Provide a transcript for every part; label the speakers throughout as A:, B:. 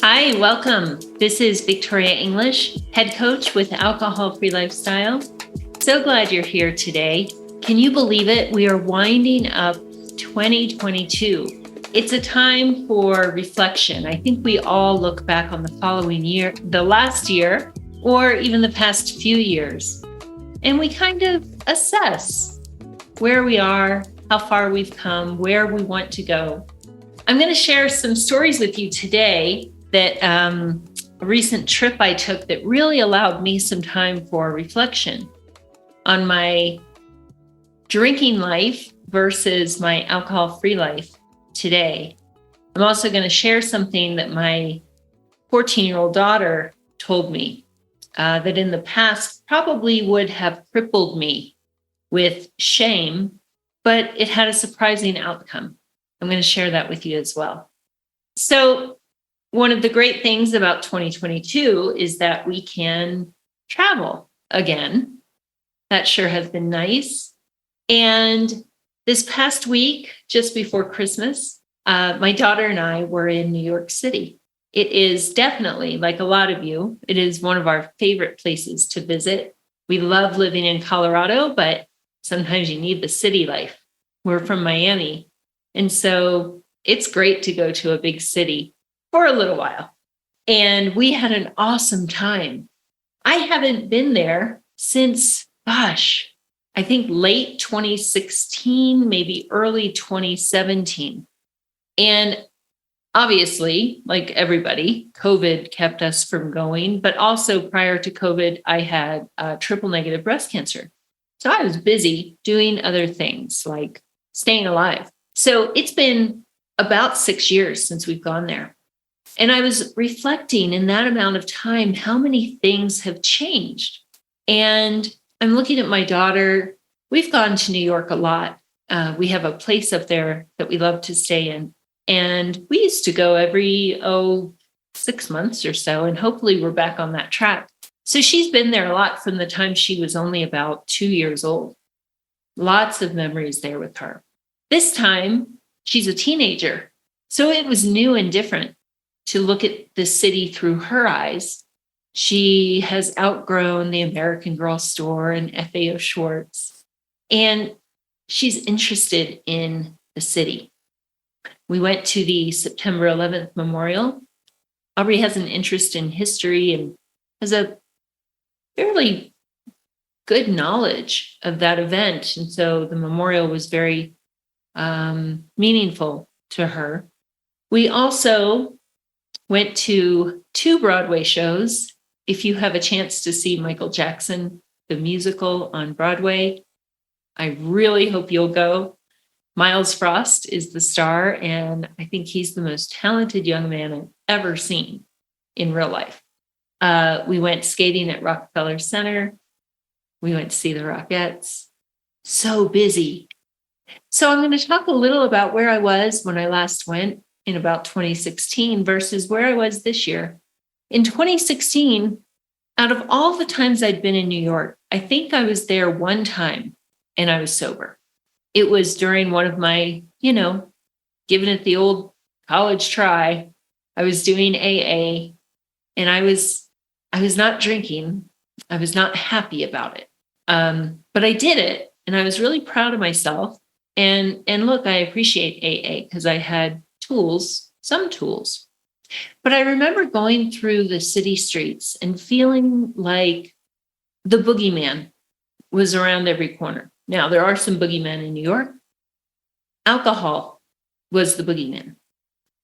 A: Hi, welcome. This is Victoria English, head coach with Alcohol Free Lifestyle. So glad you're here today. Can you believe it? We are winding up 2022. It's a time for reflection. I think we all look back on the following year, the last year, or even the past few years, and we kind of assess where we are, how far we've come, where we want to go. I'm going to share some stories with you today that a recent trip I took that really allowed me some time for reflection on my drinking life versus my alcohol-free life today. I'm also going to share something that my 14-year-old daughter told me that in the past probably would have crippled me with shame, but it had a surprising outcome. I'm going to share that with you as well. So one of the great things about 2022 is that we can travel again. That sure has been nice. And this past week, just before Christmas, my daughter and I were in New York City. It is definitely, like a lot of you, it is one of our favorite places to visit. We love living in Colorado, but sometimes you need the city life. We're from Miami. And so it's great to go to a big city for a little while. And we had an awesome time. I haven't been there since, I think late 2016, maybe early 2017. And obviously, like everybody, COVID kept us from going. But also prior to COVID, I had triple negative breast cancer. So I was busy doing other things like staying alive. So it's been about 6 years since we've gone there. And I was reflecting in that amount of time, how many things have changed. And I'm looking at my daughter. We've gone to New York a lot. We have a place up there that we love to stay in. And we used to go every, 6 months or so. And hopefully we're back on that track. So she's been there a lot from the time she was only about 2 years old. Lots of memories there with her. This time, she's a teenager. So it was new and different to look at the city through her eyes. She has outgrown the American Girl store and FAO Schwartz, and she's interested in the city. We went to the September 11th Memorial. Aubrey has an interest in history and has a fairly good knowledge of that event. And so the memorial was very meaningful to her. We also went to 2 Broadway shows. If you have a chance to see Michael Jackson, the musical on Broadway, I really hope you'll go. Miles Frost is the star, and I think he's the most talented young man I've ever seen in real life. We went skating at Rockefeller Center. We went to see the Rockettes. So busy. So I'm going to talk a little about where I was when I last went in about 2016 versus where I was this year. In 2016, out of all the times I'd been in New York, I think I was there one time and I was sober. It was during one of my, giving it the old college try. I was doing AA and I was not drinking. I was not happy about it. But I did it and I was really proud of myself. And look, I appreciate AA because I had some tools. But I remember going through the city streets and feeling like the boogeyman was around every corner. Now, there are some boogeymen in New York. Alcohol was the boogeyman.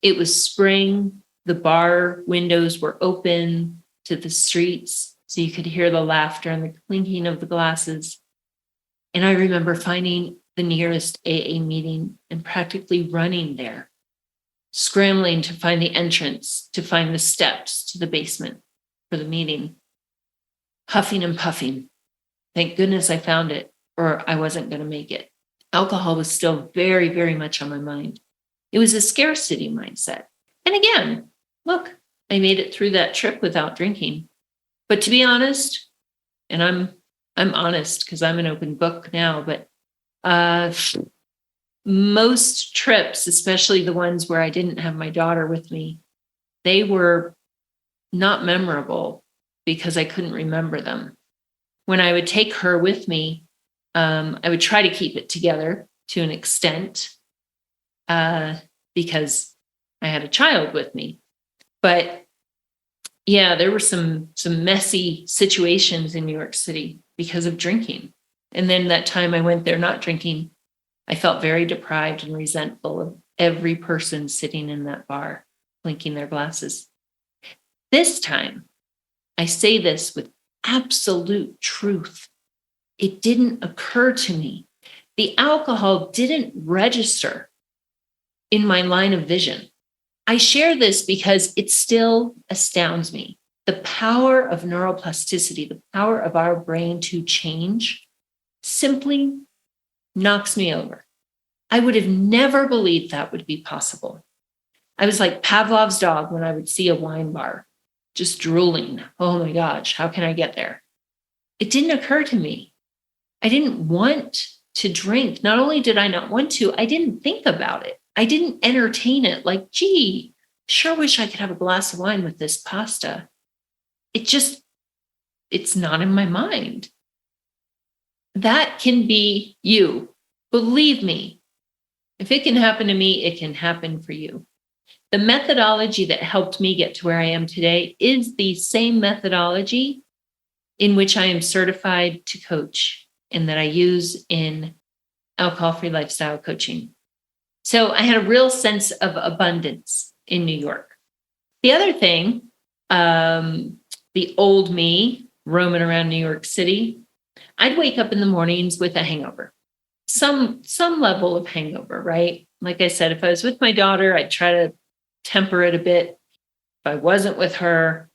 A: It was spring. The bar windows were open to the streets, so you could hear the laughter and the clinking of the glasses. And I remember finding the nearest AA meeting and practically running there, scrambling to find the entrance, to find the steps to the basement for the meeting, huffing and puffing. Thank goodness I found it, or I wasn't going to make it. Alcohol was still very, very much on my mind. It was a scarcity mindset. And again, look, I made it through that trip without drinking. But to be honest, and I'm honest because I'm an open book now, but most trips, especially the ones where I didn't have my daughter with me, they were not memorable because I couldn't remember them. When I would take her with me, I would try to keep it together to an extent because I had a child with me. But yeah, there were some messy situations in New York City because of drinking. And then that time I went there not drinking, I felt very deprived and resentful of every person sitting in that bar, clinking their glasses. This time, I say this with absolute truth. It didn't occur to me. The alcohol didn't register in my line of vision. I share this because it still astounds me. The power of neuroplasticity, the power of our brain to change, simply knocks me over. I would have never believed that would be possible. I was like Pavlov's dog when I would see a wine bar, just drooling. Oh my gosh, how can I get there? It didn't occur to me. I didn't want to drink. Not only did I not want to, I didn't think about it. I didn't entertain it like, gee, sure wish I could have a glass of wine with this pasta. It's not in my mind. That can be you. Believe me, if it can happen to me, it can happen for you. The methodology that helped me get to where I am today is the same methodology in which I am certified to coach and that I use in alcohol-free lifestyle coaching. So I had a real sense of abundance in New York. The other thing, the old me roaming around New York City, I'd wake up in the mornings with a hangover, some level of hangover, right? Like I said, if I was with my daughter, I'd try to temper it a bit. If I wasn't with her,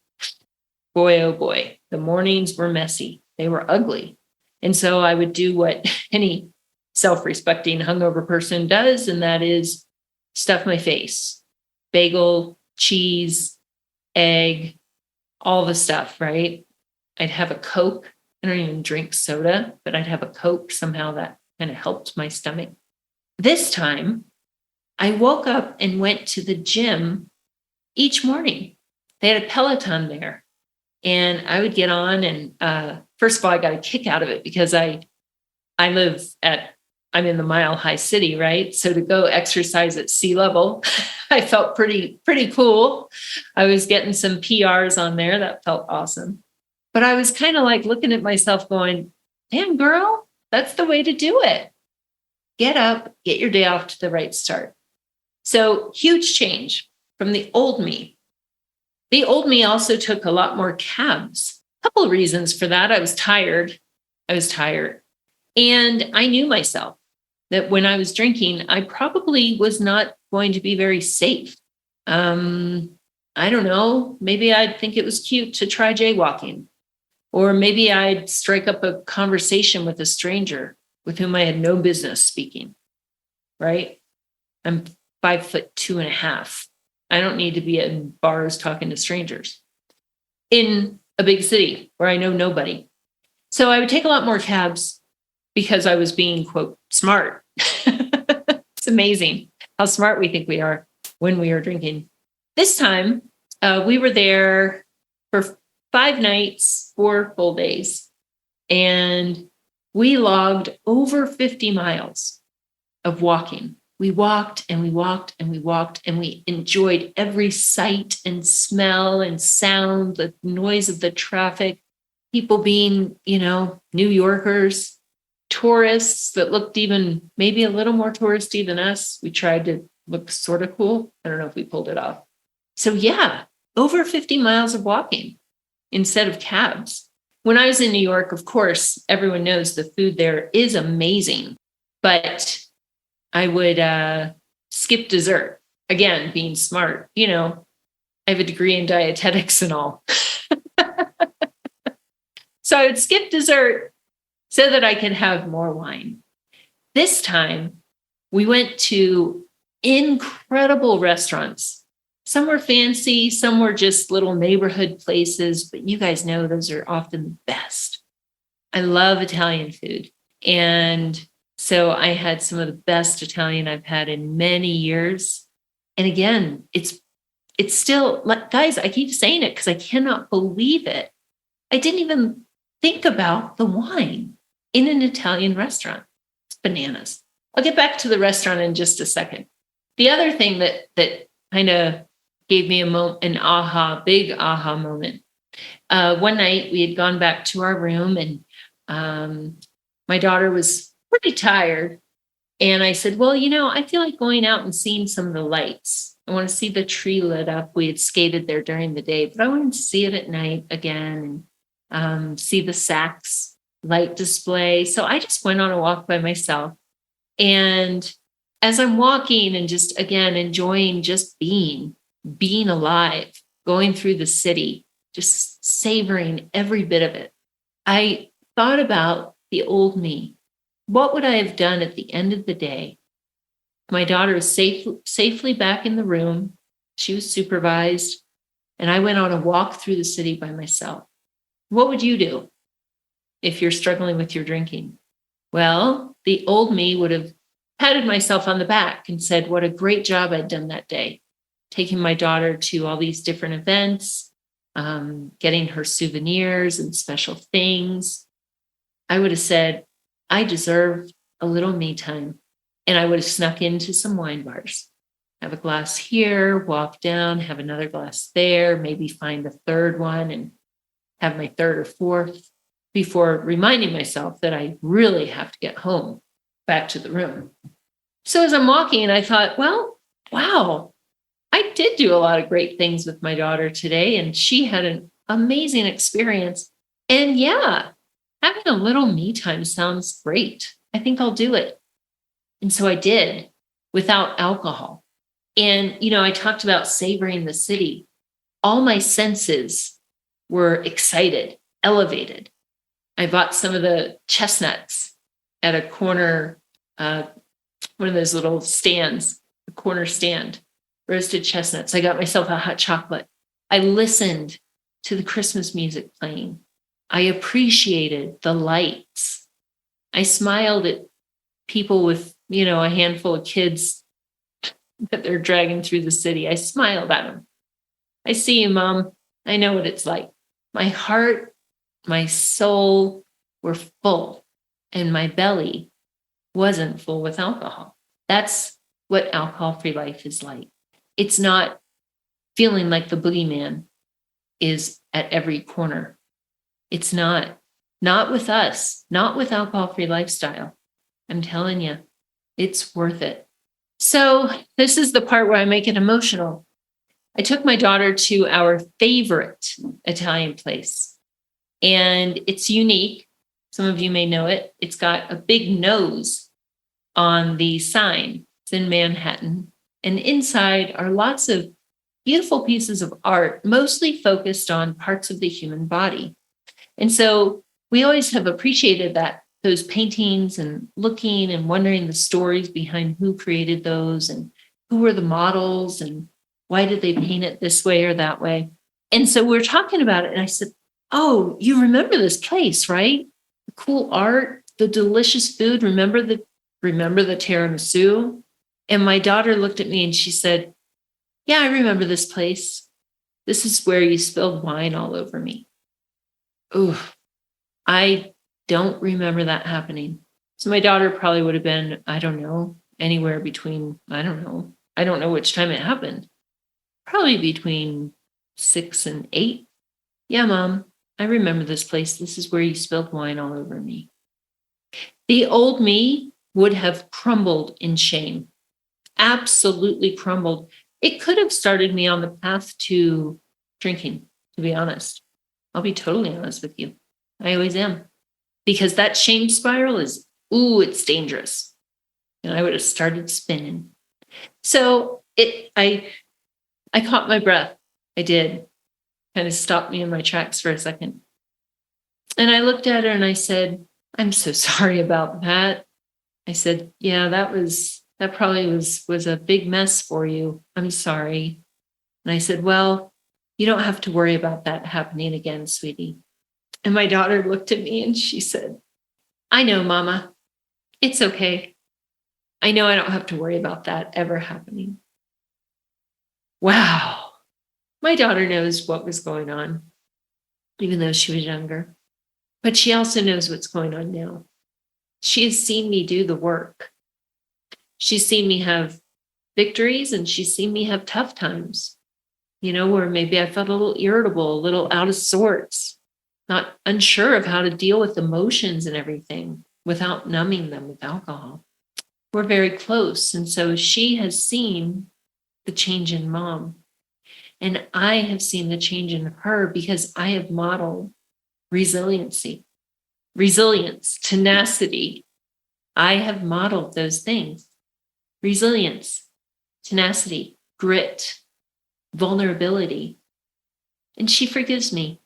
A: boy, oh boy, the mornings were messy. They were ugly. And so I would do what any self-respecting hungover person does, and that is stuff my face. Bagel, cheese, egg, all the stuff, right? I'd have a Coke. I don't even drink soda, but I'd have a Coke. Somehow that kind of helped my stomach. This time, I woke up and went to the gym each morning. They had a Peloton there. And I would get on and first of all, I got a kick out of it because I'm in the Mile High City, right? So to go exercise at sea level, I felt pretty cool. I was getting some PRs on there. That felt awesome. But I was kind of like looking at myself going, damn girl, that's the way to do it. Get up, get your day off to the right start. So huge change from the old me. The old me also took a lot more cabs. A couple of reasons for that. I was tired. And I knew myself that when I was drinking, I probably was not going to be very safe. I don't know. Maybe I'd think it was cute to try jaywalking. Or maybe I'd strike up a conversation with a stranger with whom I had no business speaking, right? I'm 5'2.5". I don't need to be in bars talking to strangers in a big city where I know nobody. So I would take a lot more cabs because I was being, quote, smart. It's amazing how smart we think we are when we are drinking. This time, we were there for 5 nights, 4 full days, and we logged over 50 miles of walking. We walked and we walked and we walked and we enjoyed every sight and smell and sound, the noise of the traffic, people being, New Yorkers, tourists that looked even maybe a little more touristy than us. We tried to look sort of cool. I don't know if we pulled it off. So yeah, over 50 miles of walking instead of cabs. When I was in New York, of course, everyone knows the food there is amazing, but I would skip dessert. Again, being smart. I have a degree in dietetics and all. So I would skip dessert so that I could have more wine. This time, we went to incredible restaurants. Some were fancy, some were just little neighborhood places, but you guys know those are often the best. I love Italian food. And so I had some of the best Italian I've had in many years. And again, it's it's still like, guys, I keep saying it because I cannot believe it. I didn't even think about the wine in an Italian restaurant. It's bananas. I'll get back to the restaurant in just a second. The other thing that kind of gave me big aha moment. One night we had gone back to our room, and my daughter was pretty tired. And I said, well, I feel like going out and seeing some of the lights. I want to see the tree lit up. We had skated there during the day, but I wanted to see it at night again and see the Saks light display. So I just went on a walk by myself. And as I'm walking and just, again, enjoying just being alive, going through the city, just savoring every bit of it, I thought about the old me. What would I have done at the end of the day? My daughter was safely back in the room. She was supervised, and I went on a walk through the city by myself. What would you do if you're struggling with your drinking? Well, the old me would have patted myself on the back and said, what a great job I'd done that day, taking my daughter to all these different events, getting her souvenirs and special things. I would have said, I deserve a little me time. And I would have snuck into some wine bars, have a glass here, walk down, have another glass there, maybe find a third one and have my third or fourth before reminding myself that I really have to get home, back to the room. So as I'm walking, I thought, well, wow, I did do a lot of great things with my daughter today, and she had an amazing experience. And yeah, having a little me time sounds great. I think I'll do it. And so I did, without alcohol. And, I talked about savoring the city. All my senses were excited, elevated. I bought some of the chestnuts at a corner, one of those little stands, a corner stand, roasted chestnuts. I got myself a hot chocolate. I listened to the Christmas music playing. I appreciated the lights. I smiled at people with, a handful of kids that they're dragging through the city. I smiled at them. I see you, Mom. I know what it's like. My heart, my soul were full, and my belly wasn't full with alcohol. That's what alcohol-free life is like. It's not feeling like the boogeyman is at every corner. It's not with us, not with alcohol-free lifestyle. I'm telling you, it's worth it. So this is the part where I make it emotional. I took my daughter to our favorite Italian place, and it's unique. Some of you may know it. It's got a big nose on the sign. It's in Manhattan. And inside are lots of beautiful pieces of art, mostly focused on parts of the human body. And so we always have appreciated those paintings and looking and wondering the stories behind who created those and who were the models and why did they paint it this way or that way. And so we're talking about it. And I said, oh, you remember this place, right? The cool art, the delicious food. Remember the tiramisu? And my daughter looked at me and she said, yeah, I remember this place. This is where you spilled wine all over me. Ooh, I don't remember that happening. So my daughter probably would have been, I don't know, anywhere between, I don't know which time it happened. Probably between 6 and 8. Yeah, Mom, I remember this place. This is where you spilled wine all over me. The old me would have crumbled in shame, absolutely crumbled. It could have started me on the path to drinking, to be honest. I'll be totally honest with you. I always am. Because that shame spiral it's dangerous. And I would have started spinning. So I caught my breath. I did. Kind of stopped me in my tracks for a second. And I looked at her and I said, I'm so sorry about that. I said, yeah, that probably was a big mess for you. I'm sorry. And I said, well, you don't have to worry about that happening again, sweetie. And my daughter looked at me and she said, I know, Mama. It's okay. I know I don't have to worry about that ever happening. Wow. My daughter knows what was going on, even though she was younger. But she also knows what's going on now. She has seen me do the work. She's seen me have victories and she's seen me have tough times, where maybe I felt a little irritable, a little out of sorts, not unsure of how to deal with emotions and everything without numbing them with alcohol. We're very close. And so she has seen the change in Mom. And I have seen the change in her because I have modeled resilience, tenacity. I have modeled those things. Resilience, tenacity, grit, vulnerability. And she forgives me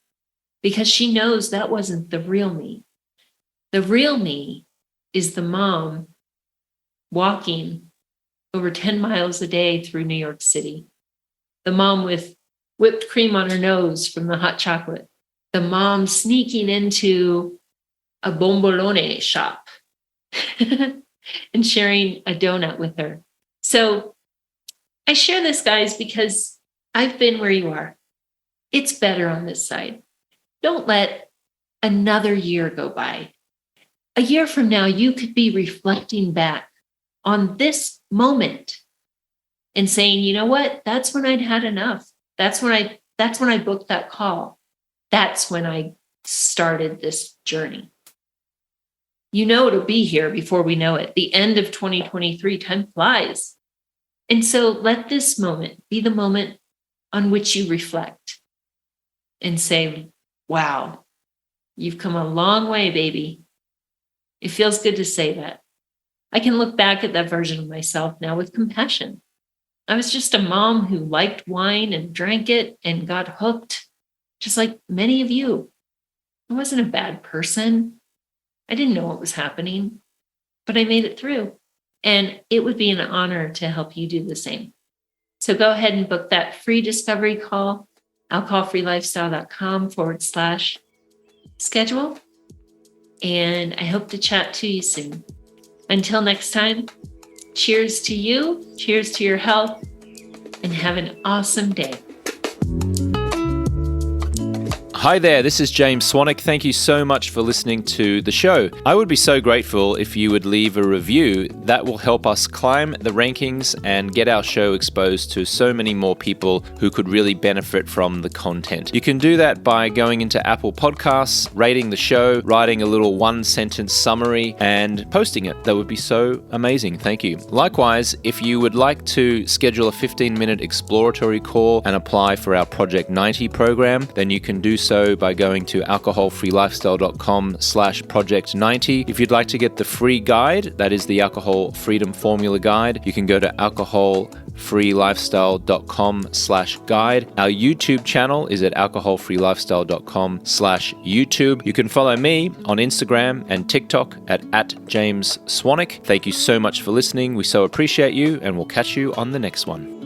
A: because she knows that wasn't the real me. The real me is the mom walking over 10 miles a day through New York City. The mom with whipped cream on her nose from the hot chocolate. The mom sneaking into a bombolone shop and sharing a donut with her. So I share this, guys, because I've been where you are. It's better on this side. Don't let another year go by. A year from now, you could be reflecting back on this moment and saying, you know what? That's when I'd had enough. That's when I booked that call. That's when I started this journey. It'll be here before we know it. The end of 2023, time flies. And so let this moment be the moment on which you reflect and say, wow, you've come a long way, baby. It feels good to say that. I can look back at that version of myself now with compassion. I was just a mom who liked wine and drank it and got hooked, just like many of you. I wasn't a bad person. I didn't know what was happening, but I made it through. And it would be an honor to help you do the same. So go ahead and book that free discovery call, alcoholfreelifestyle.com/schedule. And I hope to chat to you soon. Until next time, cheers to you, cheers to your health, and have an awesome day.
B: Hi there, this is James Swanwick. Thank you so much for listening to the show. I would be so grateful if you would leave a review. That will help us climb the rankings and get our show exposed to so many more people who could really benefit from the content. You can do that by going into Apple Podcasts, rating the show, writing a little one-sentence summary, and posting it. That would be so amazing. Thank you. Likewise, if you would like to schedule a 15-minute exploratory call and apply for our Project 90 program, then you can do so by going to alcoholfreelifestyle.com/project90. If you'd like to get the free guide, that is the Alcohol Freedom Formula Guide, you can go to alcoholfreelifestyle.com/guide. Our YouTube channel is at alcoholfreelifestyle.com/YouTube. You can follow me on Instagram and TikTok at James Swanwick. Thank you so much for listening. We so appreciate you, and we'll catch you on the next one.